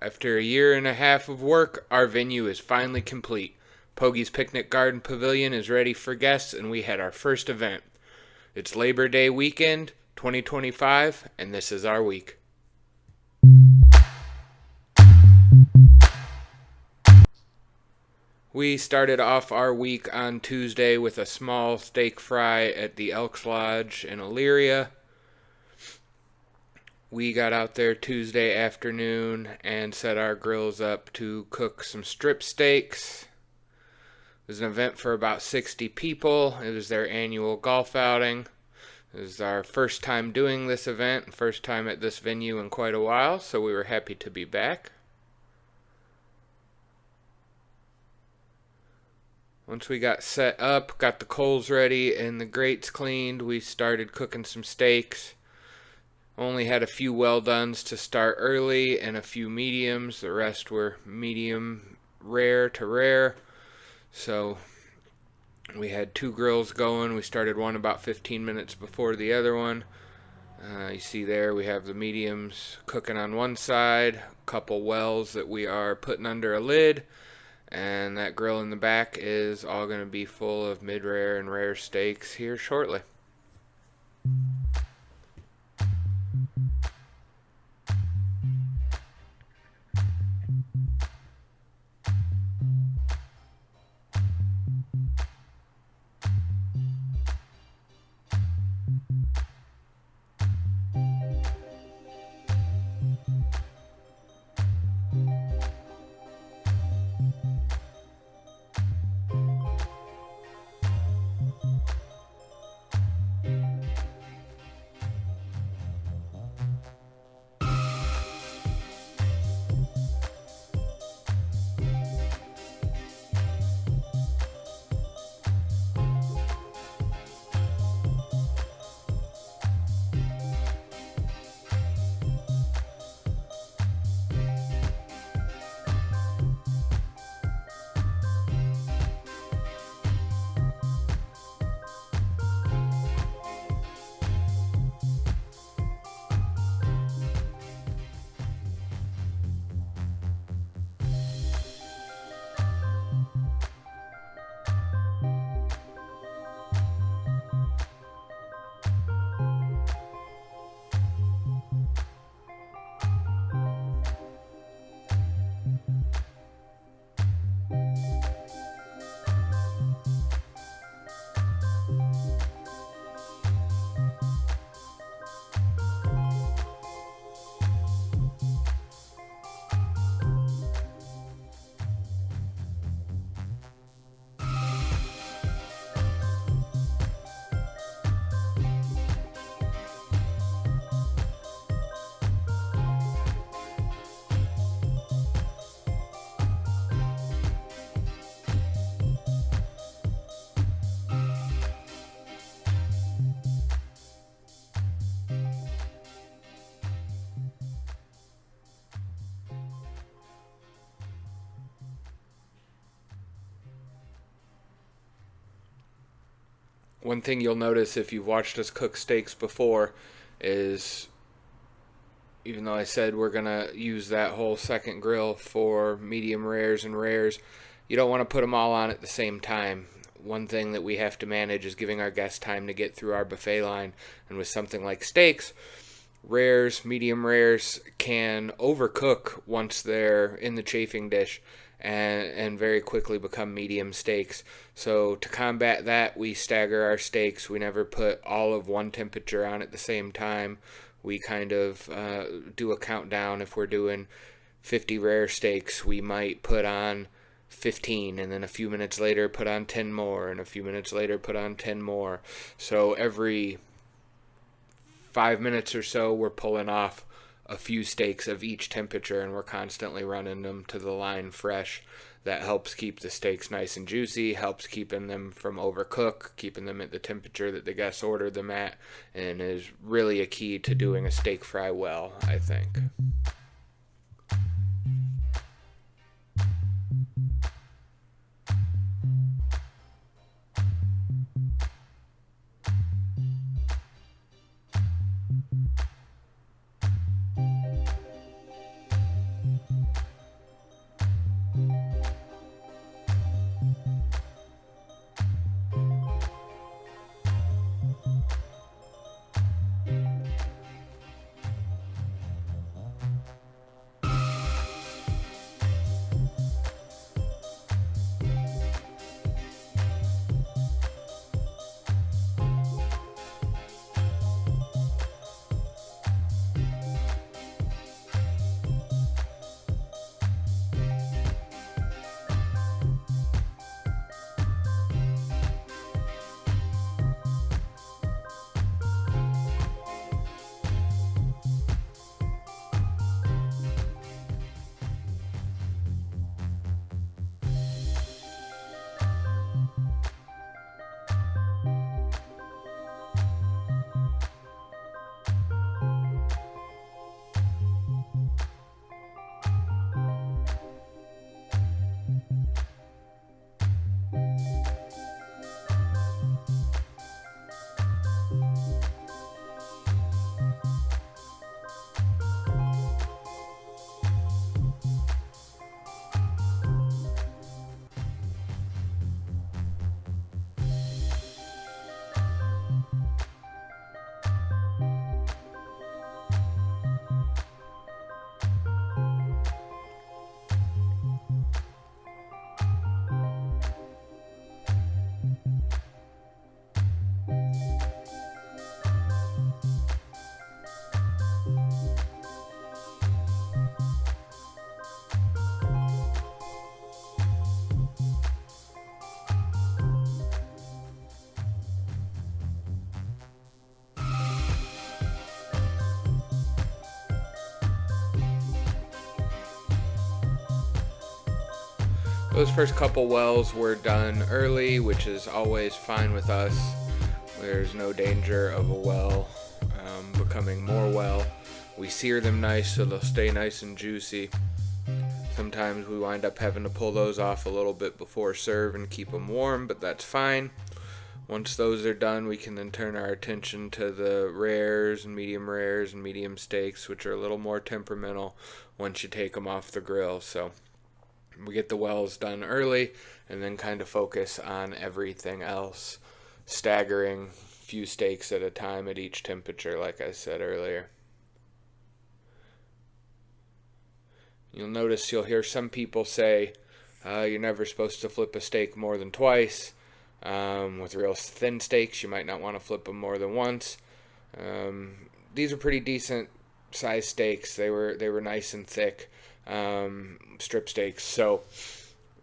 After a year and a half of work, our venue is finally complete. Pogie's Picnic Garden Pavilion is ready for guests, and we had our first event. It's Labor Day weekend, 2025, and this is our week. We started off our week on Tuesday with a small steak fry at the Elks Lodge in Elyria. We got out there Tuesday afternoon and set our grills up to cook some strip steaks. It was an event for about 60 people. It was their annual golf outing. It was our first time doing this event, first time at this venue in quite a while, so we were happy to be back. Once we got set up, got the coals ready, and the grates cleaned, we started cooking some steaks. Only had a few well-dones to start early and a few mediums. The rest were medium rare to rare. So we had two grills going. We started one about 15 minutes before the other one. You see there we have the mediums cooking on one side, a couple wells that we are putting under a lid, and that grill in the back is all going to be full of mid-rare and rare steaks here shortly. One thing you'll notice if you've watched us cook steaks before is, even though I said we're going to use that whole second grill for medium rares and rares, you don't want to put them all on at the same time. One thing that we have to manage is giving our guests time to get through our buffet line. And with something like steaks, rares, medium rares can overcook once they're in the chafing dish and very quickly become medium steaks. So to combat that, we stagger our steaks. We never put all of one temperature on at the same time. We kind of do a countdown. If we're doing 50 rare steaks, we might put on 15, and then a few minutes later put on 10 more, and a few minutes later put on 10 more. So every 5 minutes or so, we're pulling off a few steaks of each temperature, and we're constantly running them to the line fresh. That helps keep the steaks nice and juicy, helps keeping them from overcook, keeping them at the temperature that the guests ordered them at, and is really a key to doing a steak fry well, I think. Those first couple wells were done early, which is always fine with us. There's no danger of a well becoming more well. We sear them nice so they'll stay nice and juicy. Sometimes we wind up having to pull those off a little bit before serve and keep them warm, but that's fine. Once those are done, we can then turn our attention to the rares and medium steaks, which are a little more temperamental once you take them off the grill. So we get the wells done early and then kind of focus on everything else, staggering a few steaks at a time at each temperature, like I said earlier. You'll notice you'll hear some people say you're never supposed to flip a steak more than twice. With real thin steaks, you might not want to flip them more than once. These are pretty decent sized steaks. They were nice and thick strip steaks. So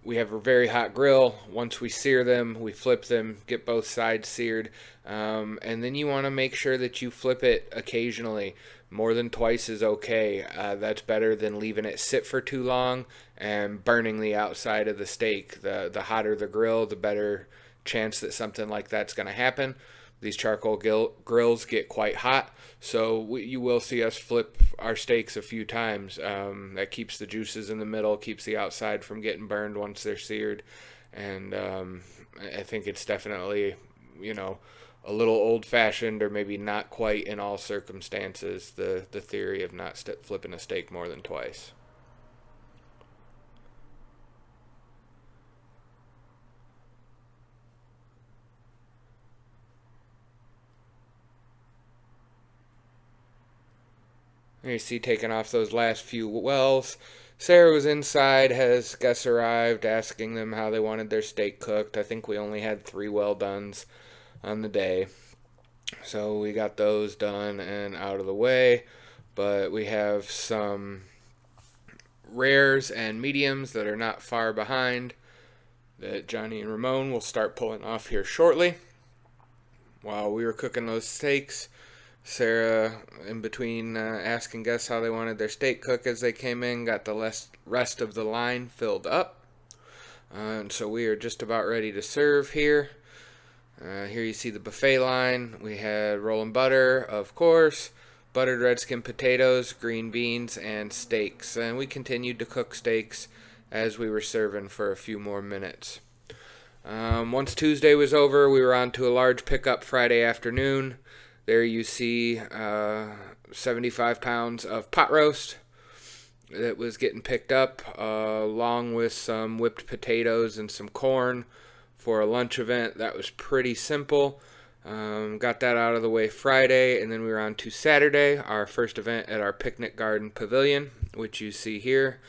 we have a very hot grill. Once we sear them, we flip them, get both sides seared, and then you want to make sure that you flip it occasionally. More than twice is okay. That's better than leaving it sit for too long and burning the outside of the steak. The hotter the grill, the better chance that something like that's going to happen. These charcoal grills get quite hot, so you will see us flip our steaks a few times. That keeps the juices in the middle, keeps the outside from getting burned once they're seared, and I think it's definitely, a little old-fashioned, or maybe not quite in all circumstances, the theory of not flipping a steak more than twice. You see, taking off those last few wells. Sarah was inside, has guests arrived, asking them how they wanted their steak cooked. I think we only had 3 well dones on the day, so we got those done and out of the way. But we have some rares and mediums that are not far behind that Johnny and Ramon will start pulling off here shortly. While we were cooking those steaks, Sarah, in between asking guests how they wanted their steak cooked as they came in, got the rest of the line filled up. And so we are just about ready to serve here. Here you see the buffet line. We had rolling butter, of course, buttered red skin potatoes, green beans, and steaks. And we continued to cook steaks as we were serving for a few more minutes. Once Tuesday was over, we were on to a large pickup Friday afternoon. There you see 75 pounds of pot roast that was getting picked up, along with some whipped potatoes and some corn for a lunch event. That was pretty simple. Got that out of the way Friday, and then we were on to Saturday, our first event at our picnic garden pavilion, which you see here.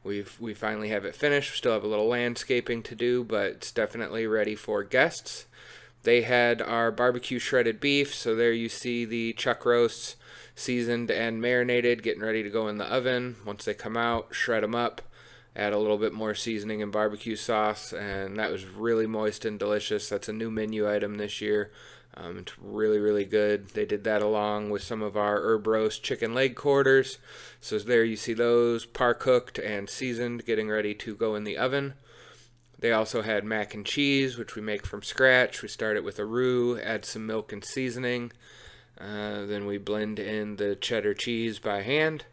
We finally have it finished. We still have a little landscaping to do, but it's definitely ready for guests. They had our barbecue shredded beef, so there you see the chuck roasts seasoned and marinated, getting ready to go in the oven. Once they come out, shred them up, add a little bit more seasoning and barbecue sauce, and that was really moist and delicious. That's a new menu item this year. It's really, really good. They did that along with some of our herb roast chicken leg quarters. So there you see those par cooked and seasoned, getting ready to go in the oven. They also had mac and cheese, which we make from scratch. We start it with a roux, add some milk and seasoning. Then we blend in the cheddar cheese by hand.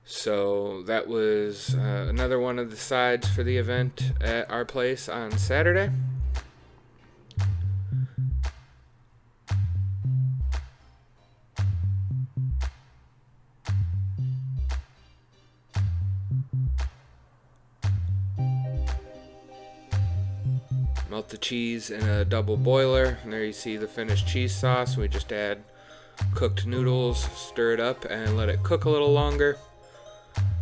So that was another one of the sides for the event at our place on Saturday. Melt the cheese in a double boiler, and there you see the finished cheese sauce. We just add cooked noodles, stir it up, and let it cook a little longer.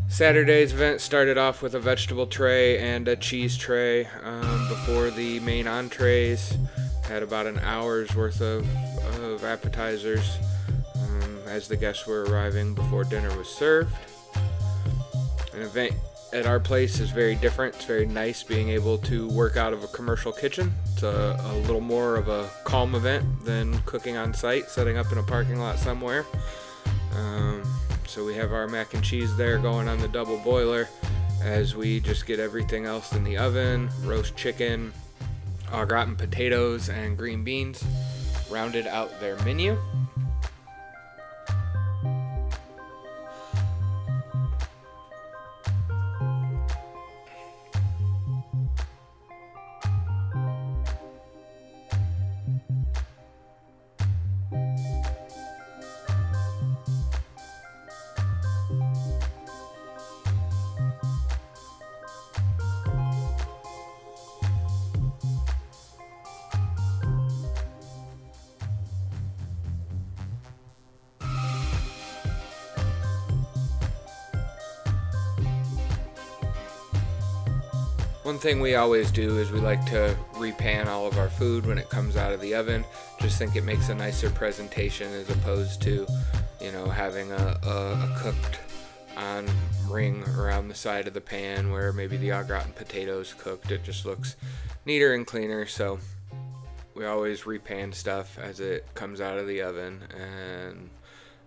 Saturday's event started off with a vegetable tray and a cheese tray before the main entrees. Had about an hour's worth of appetizers as the guests were arriving before dinner was served. An event at our place is very different. It's very nice being able to work out of a commercial kitchen. It's a little more of a calm event than cooking on site, setting up in a parking lot somewhere. So we have our mac and cheese there going on the double boiler, as we just get everything else in the oven. Roast chicken, au gratin potatoes, and green beans rounded out their menu. One thing we always do is we like to repan all of our food when it comes out of the oven. Just think it makes a nicer presentation as opposed to, having a cooked on ring around the side of the pan where maybe the au gratin potatoes cooked. It just looks neater and cleaner. So we always repan stuff as it comes out of the oven, and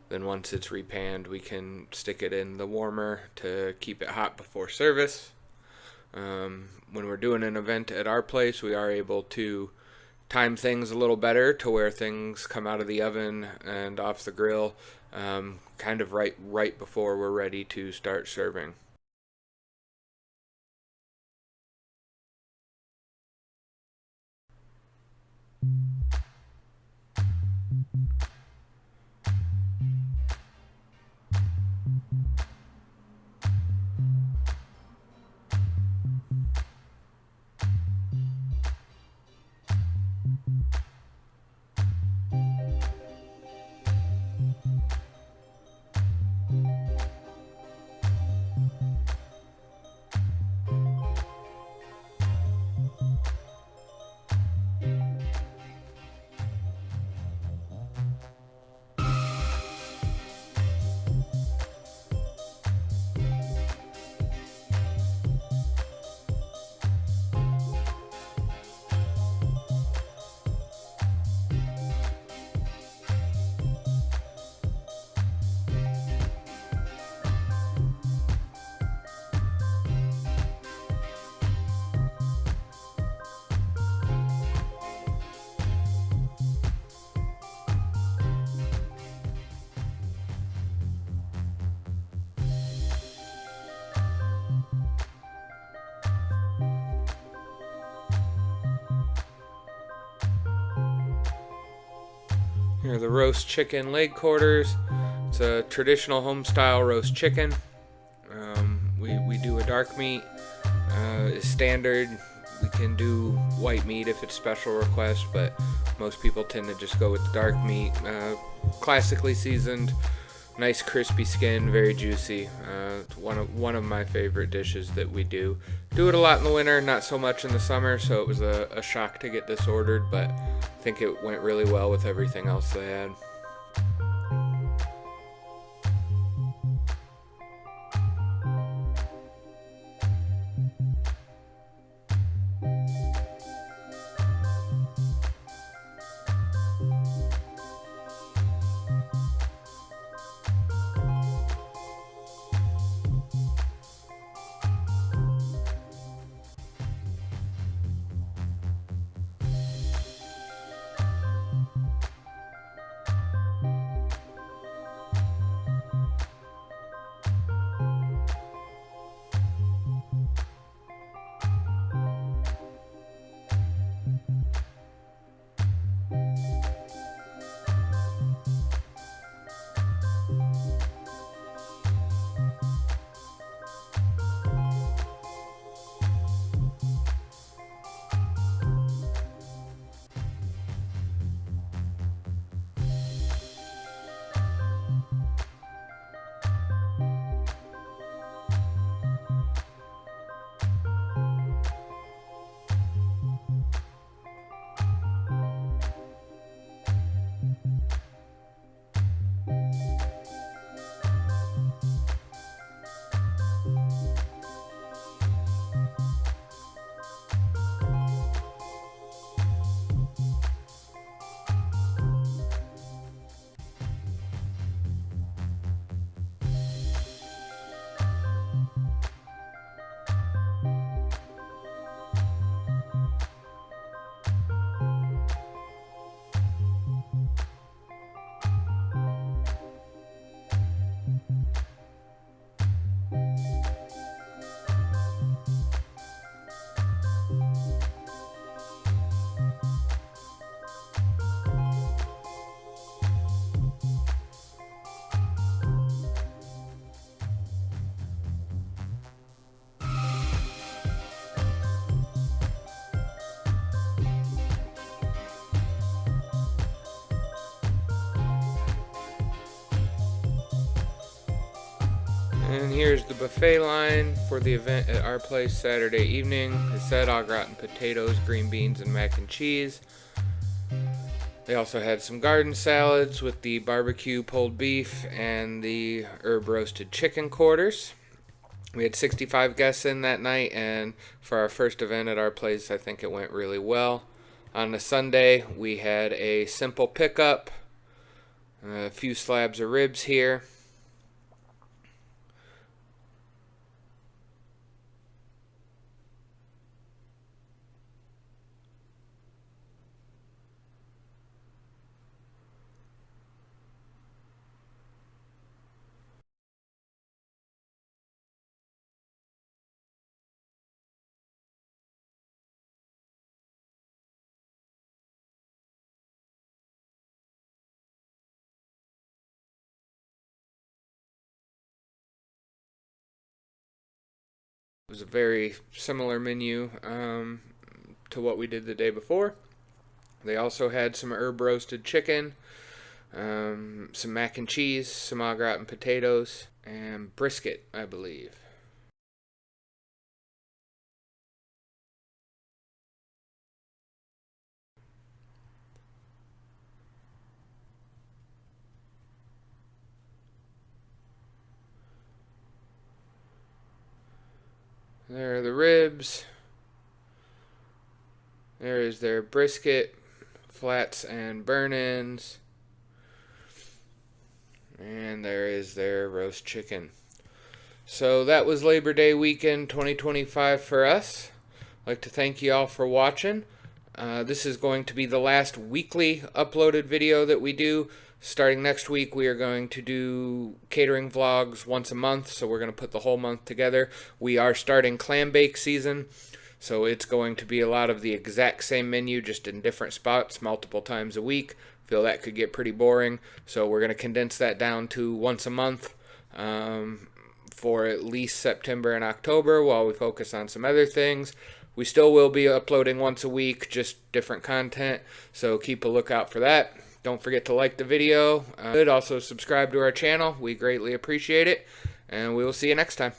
then once it's repanned, we can stick it in the warmer to keep it hot before service. When we're doing an event at our place, we are able to time things a little better to where things come out of the oven and off the grill kind of right before we're ready to start serving. Here are the roast chicken leg quarters. It's a traditional home style roast chicken. We do a dark meat. Is standard. We can do white meat if it's special request, but most people tend to just go with the dark meat. Classically seasoned, nice crispy skin, very juicy. It's one of my favorite dishes that we do. Do it a lot in the winter, not so much in the summer, so it was a shock to get this ordered, but I think it went really well with everything else they had. And here's the buffet line for the event at our place Saturday evening. It said au gratin potatoes, green beans, and mac and cheese. They also had some garden salads with the barbecue pulled beef and the herb roasted chicken quarters. We had 65 guests in that night, and for our first event at our place, I think it went really well. On the Sunday, we had a simple pickup, a few slabs of ribs here. It was a very similar menu to what we did the day before. They also had some herb roasted chicken, some mac and cheese, some au gratin potatoes, and brisket, I believe. There are the ribs. There is their brisket, flats and burn-ins. And there is their roast chicken. So that was Labor Day weekend 2025 for us. I'd like to thank you all for watching. This is going to be the last weekly uploaded video that we do. Starting next week, we are going to do catering vlogs once a month, so we're going to put the whole month together. We are starting clam bake season, so it's going to be a lot of the exact same menu, just in different spots, multiple times a week. Feel that could get pretty boring, so we're going to condense that down to once a month for at least September and October while we focus on some other things. We still will be uploading once a week, just different content, so keep a lookout for that. Don't forget to like the video. Also subscribe to our channel. We greatly appreciate it, and we will see you next time.